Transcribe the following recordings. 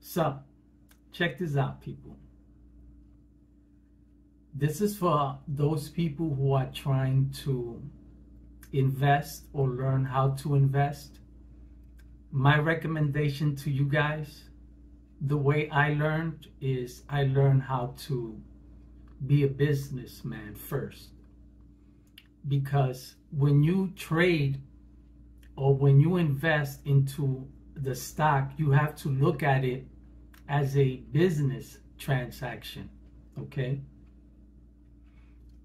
So, check this out, people. This is for those people who are trying to invest or learn how to invest. My recommendation to you guys, the way I learned is I learned how to be a businessman first. Because when you trade or when you invest into the stock, you have to look at it as a business transaction, okay?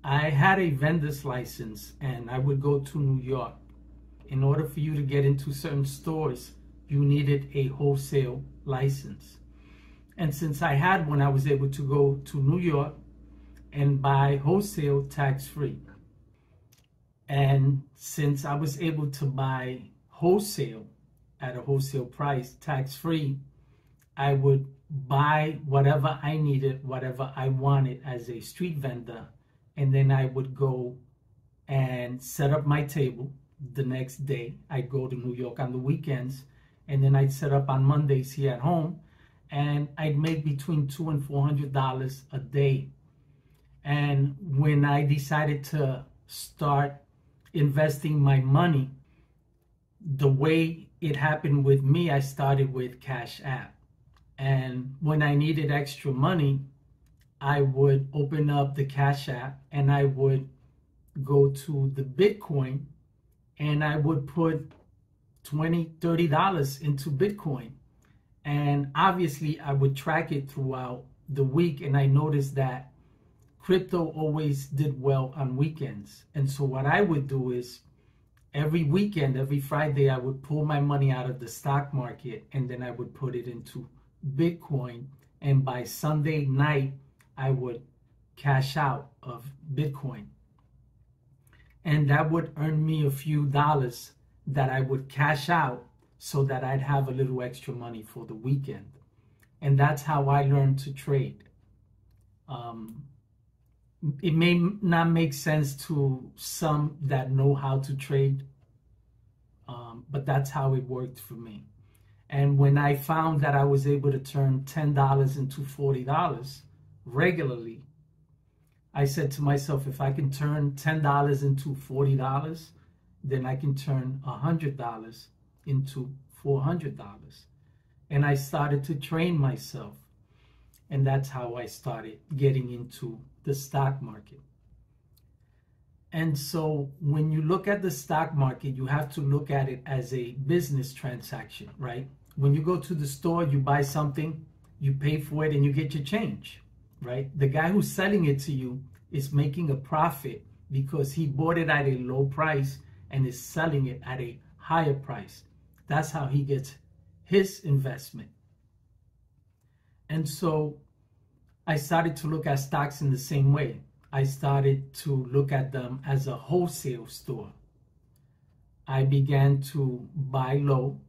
I had a vendor's license and I would go to New York. In order for you to get into certain stores, you needed a wholesale license. And since I had one, I was able to go to New York and buy wholesale tax-free. And since I was able to buy wholesale at a wholesale price, tax-free, I would buy whatever I needed, whatever I wanted as a street vendor, and then I would go and set up my table the next day. I'd go to New York on the weekends, and then I'd set up on Mondays here at home, and I'd make between $200 and $400 a day. And when I decided to start investing my money, the way it happened with me, I started with Cash App. And when I needed extra money, I would open up the Cash App and I would go to the Bitcoin and I would put $20, $30 into Bitcoin. And obviously I would track it throughout the week, and I noticed that crypto always did well on weekends. And so what I would do is every weekend, every Friday, I would pull my money out of the stock market and then I would put it into Bitcoin. And by Sunday night, I would cash out of Bitcoin. And that would earn me a few dollars that I would cash out so that I'd have a little extra money for the weekend. And that's how I learned to trade. It may not make sense to some that know how to trade, but that's how it worked for me. And when I found that I was able to turn $10 into $40 regularly, I said to myself, if I can turn $10 into $40, then I can turn $100 into $400. And I started to train myself. And that's how I started getting into the stock market. And so when you look at the stock market, you have to look at it as a business transaction, right? When you go to the store, you buy something, you pay for it, and you get your change, right? The guy who's selling it to you is making a profit because he bought it at a low price and is selling it at a higher price. That's how he gets his investment. And so I started to look at stocks in the same way. I started to look at them as a wholesale store. I began to buy low,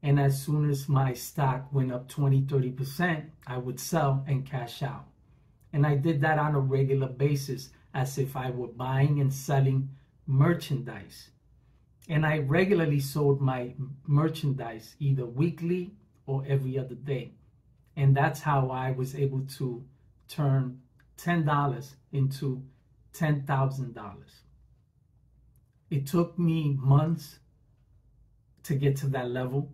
and as soon as my stock went up 20, 30%, I would sell and cash out. And I did that on a regular basis as if I were buying and selling merchandise. And I regularly sold my merchandise either weekly or every other day. And that's how I was able to turn $10 into $10,000. It took me months to get to that level,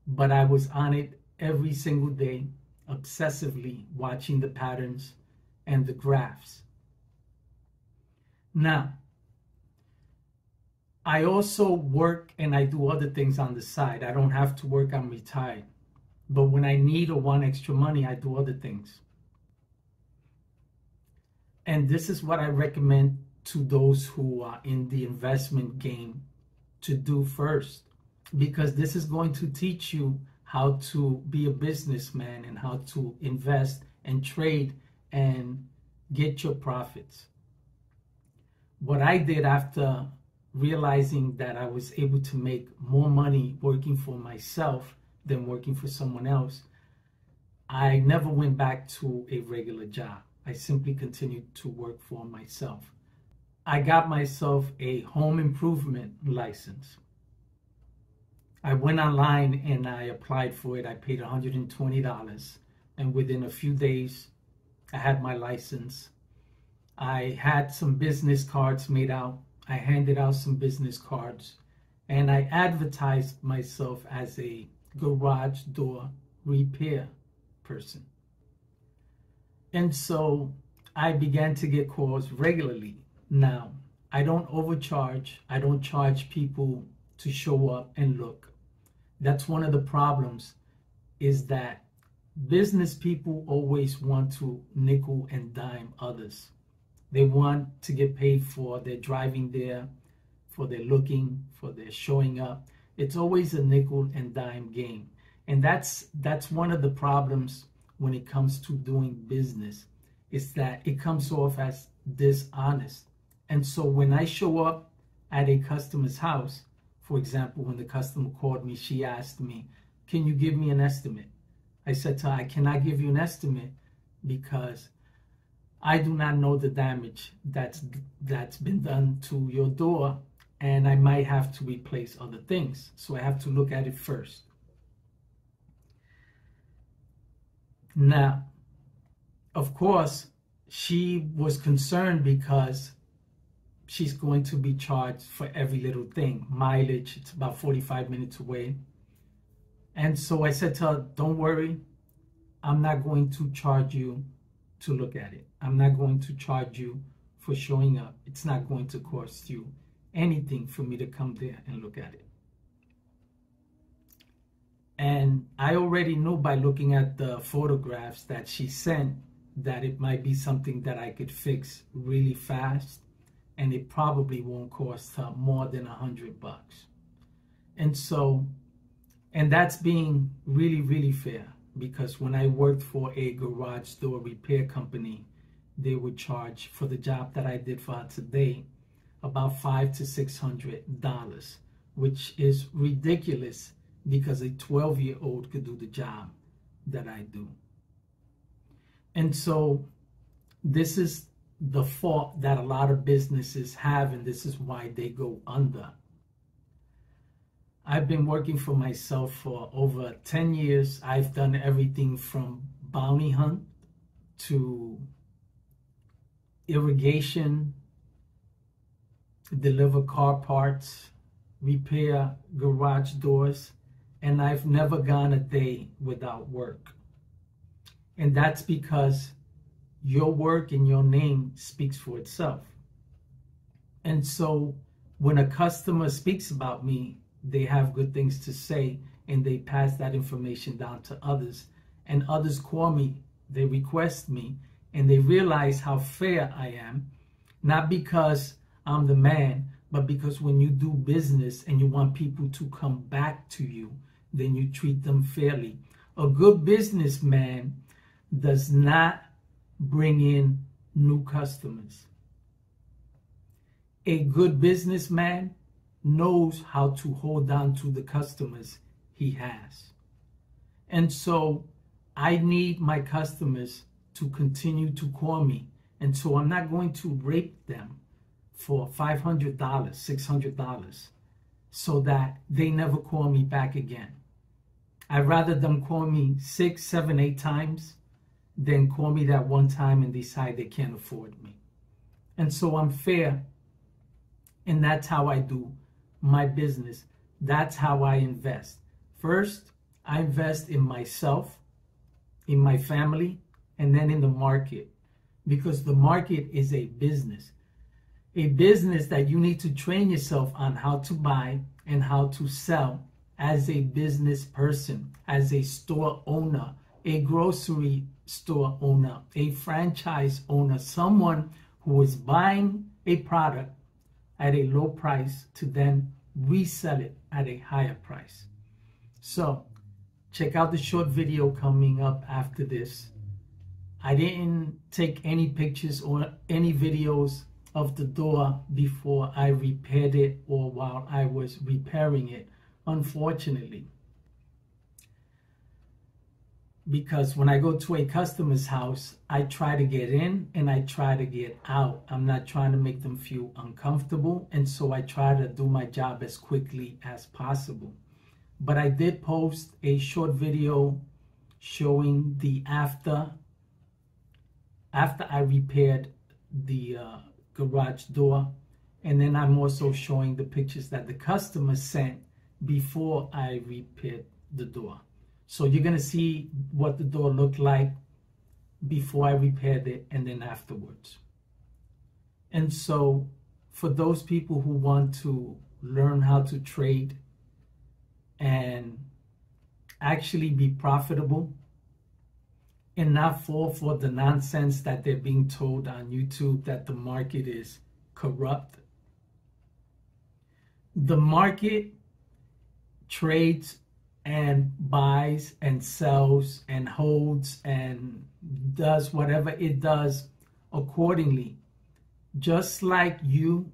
but I was on it every single day, obsessively watching the patterns and the graphs. Now, I also work and I do other things on the side. I don't have to work, I'm retired. But when I need or want extra money, I do other things. And this is what I recommend to those who are in the investment game to do first, because this is going to teach you how to be a businessman and how to invest and trade and get your profits. What I did after realizing that I was able to make more money working for myself than working for someone else, I never went back to a regular job. I simply continued to work for myself. I got myself a home improvement license. I went online and I applied for it. I paid $120, and within a few days, I had my license. I had some business cards made out. I handed out some business cards, and I advertised myself as a garage door repair person. And so I began to get calls regularly. Now, I don't overcharge. I don't charge people to show up and look. That's one of the problems, is that business people always want to nickel and dime others. They want to get paid for their driving there, for their looking, for their showing up. It's always a nickel and dime game. And that's one of the problems when it comes to doing business, is that it comes off as dishonest. And so when I show up at a customer's house, for example, when the customer called me, she asked me, can you give me an estimate? I said to her, I cannot give you an estimate because I do not know the damage that's been done to your door, and I might have to replace other things. So I have to look at it first. Now, of course, she was concerned because she's going to be charged for every little thing. Mileage, it's about 45 minutes away. And so I said to her, don't worry, I'm not going to charge you to look at it. I'm not going to charge you for showing up. It's not going to cost you anything for me to come there and look at it. And I already knew by looking at the photographs that she sent that it might be something that I could fix really fast, and it probably won't cost her more than $100. And so, and that's being really, really fair, because when I worked for a garage door repair company, they would charge for the job that I did for her today about $500 to $600, which is ridiculous because a 12-year-old could do the job that I do. And so this is the fault that a lot of businesses have, and this is why they go under. I've been working for myself for over 10 years. I've done everything from bounty hunt to irrigation, deliver car parts, repair garage doors, and I've never gone a day without work. And that's because your work and your name speaks for itself. And so when a customer speaks about me, they have good things to say, and they pass that information down to others. And others call me, they request me, and they realize how fair I am, not because I'm the man, but because when you do business and you want people to come back to you, then you treat them fairly. A good businessman does not bring in new customers. A good businessman knows how to hold on to the customers he has. And so I need my customers to continue to call me. And so I'm not going to rape them for $500, $600, so that they never call me back again. I'd rather them call me 6, 7, 8 times than call me that one time and decide they can't afford me. And so I'm fair, and that's how I do my business. That's how I invest. First, I invest in myself, in my family, and then in the market, because the market is a business that you need to train yourself on how to buy and how to sell as a business person, as a store owner, a grocery store owner, a franchise owner, someone who is buying a product at a low price to then resell it at a higher price. So check out the short video coming up after this. I didn't take any pictures or any videos of the door before I repaired it or while I was repairing it, unfortunately. Because when I go to a customer's house, I try to get in and I try to get out. I'm not trying to make them feel uncomfortable, and so I try to do my job as quickly as possible. but I did post a short video showing the after I repaired the garage door. And then I'm also showing the pictures that the customer sent before I repaired the door. So you're going to see what the door looked like before I repaired it and then afterwards. And so for those people who want to learn how to trade and actually be profitable and not fall for the nonsense that they're being told on YouTube that the market is corrupt. The market trades and buys and sells and holds and does whatever it does accordingly. Just like you,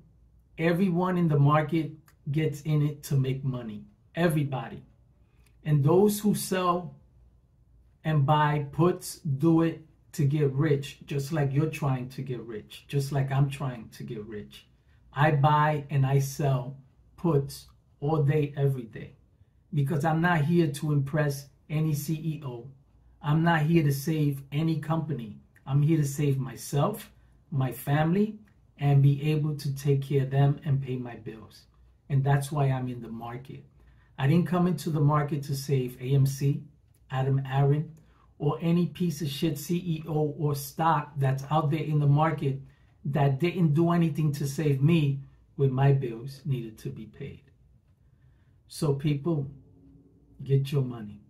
everyone in the market gets in it to make money. Everybody. And those who sell and buy puts do it to get rich, just like you're trying to get rich, just like I'm trying to get rich. I buy and I sell puts all day, every day, because I'm not here to impress any CEO. I'm not here to save any company. I'm here to save myself, my family, and be able to take care of them and pay my bills. And that's why I'm in the market. I didn't come into the market to save AMC, Adam Aaron, or any piece of shit CEO or stock that's out there in the market that didn't do anything to save me when my bills needed to be paid. So people, get your money.